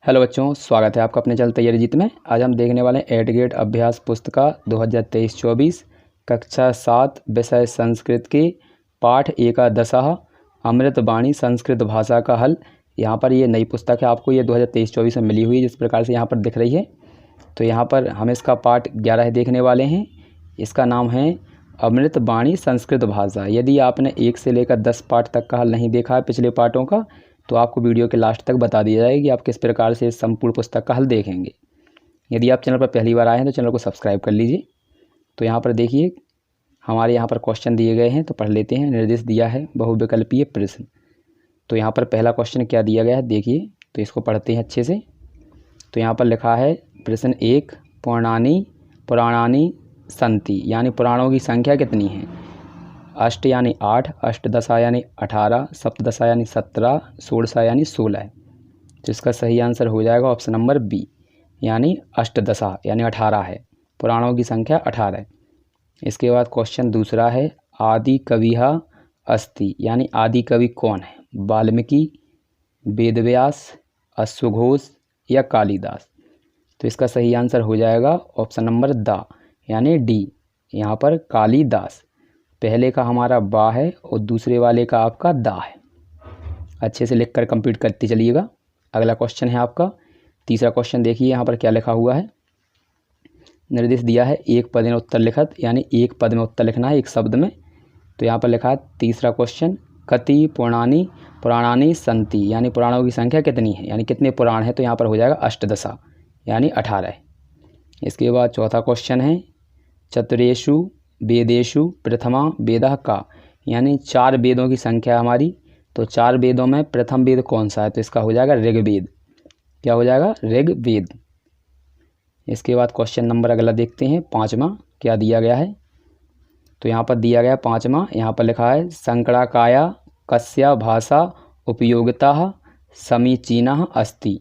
Hello बच्चों, स्वागत है आपका अपने चैनल तैयारी जीत में। आज हम देखने वाले हैं 8th ग्रेड अभ्यास पुस्तिका 2023-24 कक्षा 7 विषय संस्कृत के पाठ एकादशः अमृतवाणी संस्कृत भाषा का हल। यहाँ पर ये नई पुस्तक है, आपको ये 2023-24 में मिली हुई है, जिस प्रकार से यहाँ पर दिख रही है। तो यहाँ पर हम इसका पाठ 11 देखने वाले हैं। इसका नाम है अमृतवाणी संस्कृत भाषा। यदि आपने 1 से लेकर 10 पाठ तक का हल नहीं देखा है पिछले पाठों का, तो आपको वीडियो के लास्ट तक बता दिया जाएगा कि आप किस प्रकार से इस संपूर्ण पुस्तक का हल देखेंगे। यदि आप चैनल पर पहली बार आए हैं तो चैनल को सब्सक्राइब कर लीजिए। तो यहाँ पर देखिए, हमारे यहाँ पर क्वेश्चन दिए गए हैं, तो पढ़ लेते हैं। निर्देश दिया है बहुविकल्पीय प्रश्न। तो यहाँ पर पहला क्वेश्चन क्या दिया गया है देखिए, तो इसको पढ़ते हैं अच्छे से। तो यहाँ पर लिखा है प्रश्न 1, पुराणानि सन्ति, यानी पुराणों की संख्या कितनी है। अष्ट यानी 8, अष्टदशा यानी 18, सप्तदशा यानी 17, षोडशा यानी 16 है। तो इसका सही आंसर हो जाएगा ऑप्शन नंबर बी, यानी अष्टदशा यानी 18 है। पुराणों की संख्या 18 है। इसके बाद क्वेश्चन दूसरा है आदि कविहा अस्ति, यानी आदि कवि कौन है। वाल्मीकि, वेदव्यास, अश्वघोष या कालिदास। तो इसका सही आंसर हो जाएगा ऑप्शन नंबर द, यानी डी, यहाँ पर कालिदास। पहले का हमारा बा है और दूसरे वाले का आपका दा है। अच्छे से लिखकर कंप्लीट करते चलिएगा। अगला क्वेश्चन है आपका तीसरा क्वेश्चन। देखिए यहाँ पर क्या लिखा हुआ है। निर्देश दिया है एक पद में उत्तर लिखत, यानी एक पद में उत्तर लिखना है एक शब्द में। तो यहाँ पर लिखा है तीसरा क्वेश्चन कति पुराणानि सन्ति, यानी पुराणों की संख्या कितनी है, यानी कितने पुराण है। तो यहाँ पर हो जाएगा अष्टदशा, यानी 18 है। इसके बाद चौथा क्वेश्चन है चतुरेषु वेदेषु प्रथमा वेदः का, यानी 4 वेदों की संख्या हमारी। तो 4 वेदों में प्रथम वेद कौन सा है। तो इसका हो जाएगा ऋग्वेद। क्या हो जाएगा, ऋग्वेद। इसके बाद क्वेश्चन नंबर अगला देखते हैं 5वां क्या दिया गया है। तो यहाँ पर दिया गया 5वां, यहाँ पर लिखा है संकराकाया कस्या भाषा उपयोगिता समीचीना अस्ति।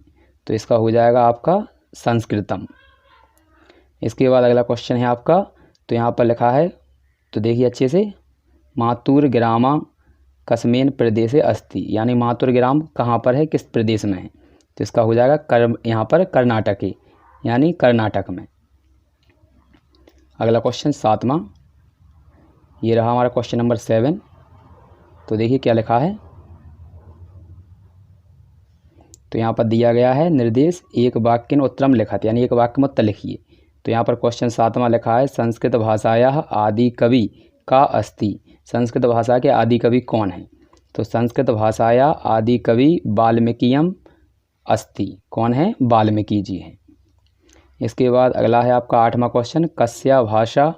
तो इसका हो जाएगा आपका संस्कृतम। इसके बाद अगला क्वेश्चन है आपका, तो यहाँ पर लिखा है, तो देखिए अच्छे से, मातुर ग्रामा कस्मेन प्रदेशे अस्ति, यानी मातुर ग्राम कहाँ पर है, किस प्रदेश में है। तो इसका हो जाएगा यहाँ पर कर्नाटक है, यानी कर्नाटक में। अगला क्वेश्चन 7वां, ये रहा हमारा क्वेश्चन नंबर 7। तो देखिए क्या लिखा है। तो यहाँ पर दिया गया है निर्देश एक वाक्य उत्तरम लिखत, यानी एक वाक्य में उत्तर लिखिए। तो यहाँ पर क्वेश्चन 7वां लिखा है संस्कृत भाषायाः आदि कवि का अस्ति, संस्कृत भाषा के आदि कवि कौन है। तो संस्कृत भाषाया आदि कवि वाल्मीकियम अस्ति, कौन है, वाल्मीकि जी हैं। इसके बाद अगला है आपका 8वां क्वेश्चन कस्या भाषा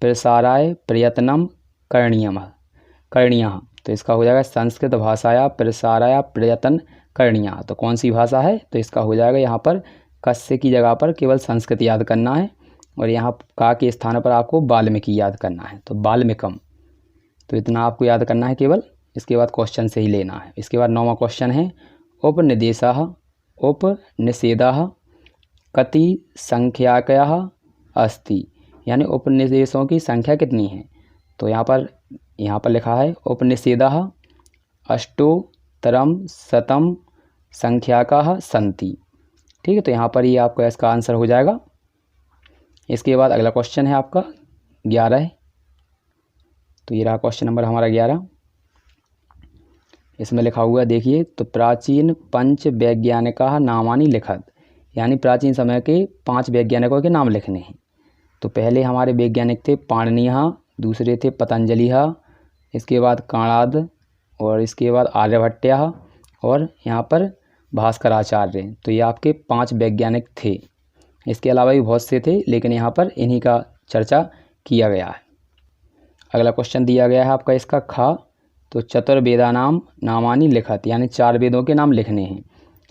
प्रसाराय प्रयत्नम करणीयः। तो इसका हो जाएगा संस्कृत भाषाया प्रसाराय प्रयत्न करणीयः। तो कौन सी भाषा है। तो इसका हो जाएगा यहाँ पर कस्य की जगह पर केवल संस्कृत याद करना है, और यहाँ का के स्थान पर आपको वाल्मीकि याद करना है। तो वाल्मीकम, तो इतना आपको याद करना है केवल। इसके बाद क्वेश्चन से ही लेना है। इसके बाद 9वां क्वेश्चन है उपनिषेधः कति संख्याकः अस्ति, यानी उपनिषेधों की संख्या कितनी है। तो यहाँ पर लिखा है उपनिषेधः अष्टोत्तरम शतम संख्याकः सन्ति। ठीक है, तो यहाँ पर ये आपका इसका आंसर हो जाएगा। इसके बाद अगला क्वेश्चन है आपका 11। तो ये रहा क्वेश्चन नंबर हमारा 11। इसमें लिखा हुआ देखिए, तो प्राचीन पंच वैज्ञानिका नामानि लिखत, यानी प्राचीन समय के 5 वैज्ञानिकों के नाम लिखने हैं। तो पहले हमारे वैज्ञानिक थे पाणिनिः, दूसरे थे पतंजलिः, इसके बाद काणाद, और इसके बाद आर्यभट्टः, और यहाँ पर भास्कराचार्य। तो ये आपके 5 वैज्ञानिक थे। इसके अलावा भी बहुत से थे, लेकिन यहाँ पर इन्हीं का चर्चा किया गया है। अगला क्वेश्चन दिया गया है आपका इसका खा, तो चतुर्वेदानाम नामानि लिखत, यानी 4 वेदों के नाम लिखने हैं।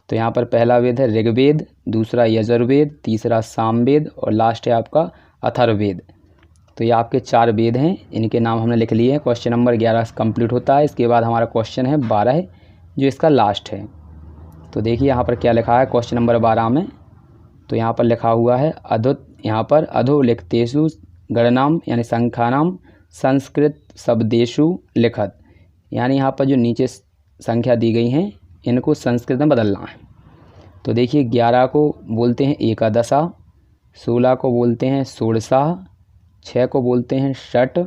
तो यहाँ पर पहला वेद है ऋग्वेद, दूसरा यजुर्वेद, तीसरा सामवेद, और लास्ट है आपका अथर्ववेद। तो ये आपके 4 वेद हैं, इनके नाम हमने लिख लिए हैं। क्वेश्चन नंबर 11 कंप्लीट होता है। इसके बाद हमारा क्वेश्चन है 12, जो इसका लास्ट है। तो देखिए यहाँ पर क्या लिखा है क्वेश्चन नंबर 12 में। तो यहाँ पर लिखा हुआ है यहाँ पर अधोलिखितेषु गणनाम, यानी संख्यानाम संस्कृत शब्देषु लिखत, यानी यहाँ पर जो नीचे संख्या दी गई हैं इनको संस्कृत में बदलना है। तो देखिए 11 को बोलते हैं एकादशा, 16 को बोलते हैं षोडशा, 6 को बोलते हैं षट,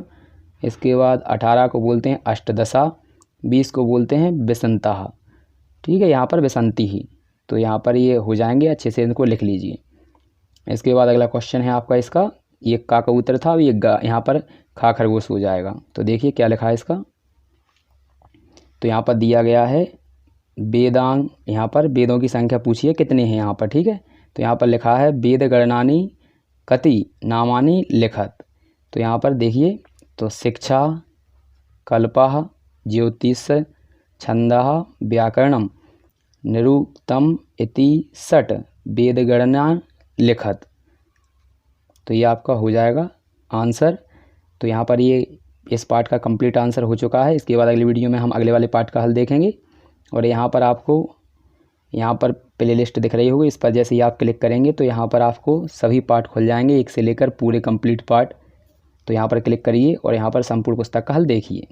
इसके बाद 18 को बोलते हैं अष्टदशा, 20 को बोलते हैं विसंता। ठीक है, यहाँ पर विसंती ही, तो यहाँ पर ये हो जाएंगे, अच्छे से इनको लिख लीजिए। इसके बाद अगला क्वेश्चन है आपका इसका, ये का कबूतर था, ये यहाँ पर खा खरगोश हो जाएगा। तो देखिए क्या लिखा है इसका, तो यहाँ पर दिया गया है वेदांग, यहाँ पर वेदों की संख्या पूछिए कितने हैं यहाँ पर। ठीक है, तो यहाँ पर लिखा है वेद गणनानि कति नामानि लिखत। तो यहाँ पर देखिए, तो शिक्षा, कल्पः, ज्योतिष, छंदः, व्याकरणम, निरुक्तम इति षट वेदगणना लिखत। तो ये आपका हो जाएगा आंसर। तो यहाँ पर ये इस पार्ट का कंप्लीट आंसर हो चुका है। इसके बाद अगली वीडियो में हम अगले वाले पार्ट का हल देखेंगे। और यहाँ पर आपको यहाँ पर प्ले लिस्ट दिख रही होगी, इस पर जैसे ही आप क्लिक करेंगे तो यहाँ पर आपको सभी पार्ट खुल जाएंगे, एक से लेकर पूरे कंप्लीट पार्ट। तो यहाँ पर क्लिक करिए और यहाँ पर संपूर्ण पुस्तक का हल देखिए।